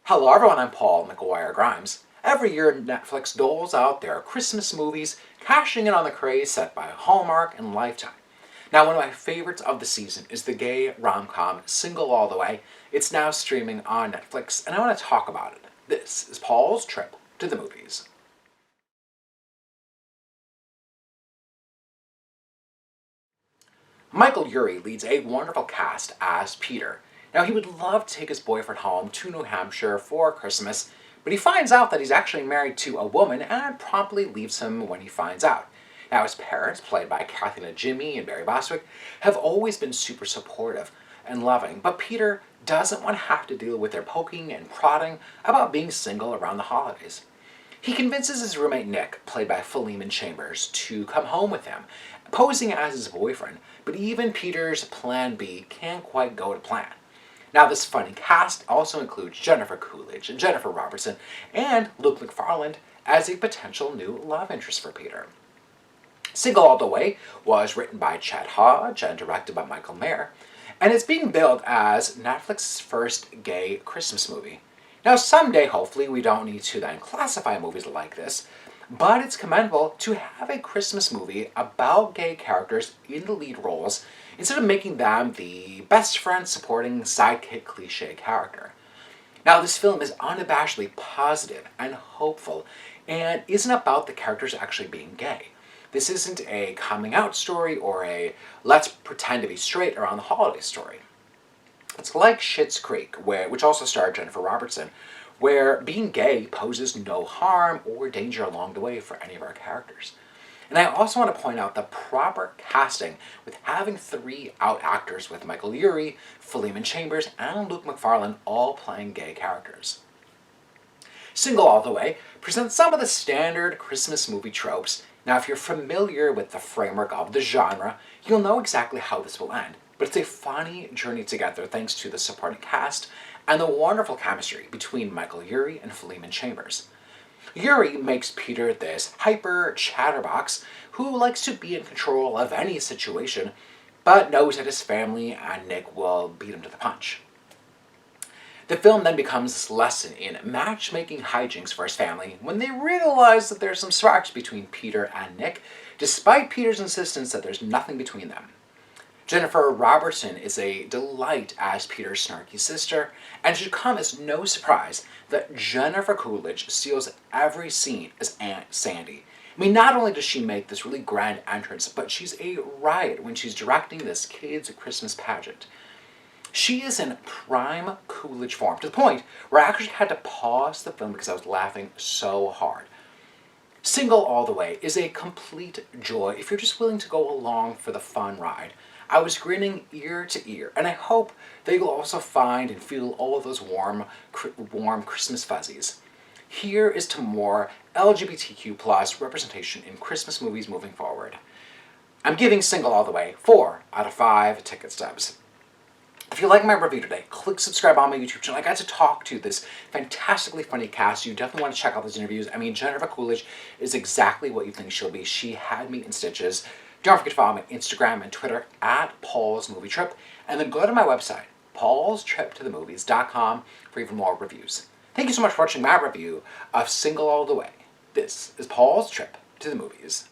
Hello everyone, I'm Paul McGuire Grimes. Every year Netflix doles out their Christmas movies, cashing in on the craze set by Hallmark and Lifetime. Now, one of my favorites of the season is the gay rom-com Single All the Way. It's now streaming on Netflix, and I want to talk about it. This is Paul's trip to the movies. Michael Urie leads a wonderful cast as Peter. Now, he would love to take his boyfriend home to New Hampshire for Christmas, but he finds out that he's actually married to a woman and promptly leaves him when he finds out. Now, his parents, played by Najimy and Barry Bostwick, have always been super supportive and loving, but Peter doesn't want to have to deal with their poking and prodding about being single around the holidays. He convinces his roommate Nick, played by Philemon, to come home with him, posing as his boyfriend, but even Peter's plan B can't quite go to plan. Now, this funny cast also includes Jennifer Coolidge and Jennifer Robertson and Luke McFarland as a potential new love interest for Peter. Single All the Way was written by Chad Hodge and directed by Michael Mayer, and it's being billed as Netflix's first gay Christmas movie. Now, someday, hopefully, we don't need to then classify movies like this, but it's commendable to have a Christmas movie about gay characters in the lead roles instead of making them the best friend supporting sidekick cliche character. Now, this film is unabashedly positive and hopeful and isn't about the characters actually being gay. This isn't a coming out story or a let's pretend to be straight around the holiday story. It's like Schitt's Creek, which also starred Jennifer Robertson, where being gay poses no harm or danger along the way for any of our characters. And I also want to point out the proper casting with having three out actors with Michael Urie, Philemon Chambers, and Luke McFarland all playing gay characters. Single All the Way presents some of the standard Christmas movie tropes. Now, if you're familiar with the framework of the genre, you'll know exactly how this will end. But it's a funny journey together thanks to the supporting cast and the wonderful chemistry between Michael Urie and Philemon Chambers. Urie makes Peter this hyper chatterbox who likes to be in control of any situation, but knows that his family and Nick will beat him to the punch. The film then becomes this lesson in matchmaking hijinks for his family when they realize that there's some sparks between Peter and Nick, despite Peter's insistence that there's nothing between them. Jennifer Robertson is a delight as Peter's snarky sister, and it should come as no surprise that Jennifer Coolidge steals every scene as Aunt Sandy. I mean, not only does she make this really grand entrance, but she's a riot when she's directing this kids' Christmas pageant. She is in prime Coolidge form, to the point where I actually had to pause the film because I was laughing so hard. Single All the Way is a complete joy if you're just willing to go along for the fun ride. I was grinning ear to ear, and I hope that you'll also find and feel all of those warm Christmas fuzzies. Here is to more LGBTQ+ representation in Christmas movies moving forward. I'm giving Single All the Way 4 out of 5 ticket stubs. If you like my review today, click subscribe on my YouTube channel. I got to talk to this fantastically funny cast. You definitely want to check out those interviews. I mean, Jennifer Coolidge is exactly what you think she'll be. She had me in stitches. Don't forget to follow me on Instagram and Twitter at Paul's Movie Trip, and then go to my website, paulstriptothemovies.com, for even more reviews. Thank you so much for watching my review of Single All the Way. This is Paul's Trip to the Movies.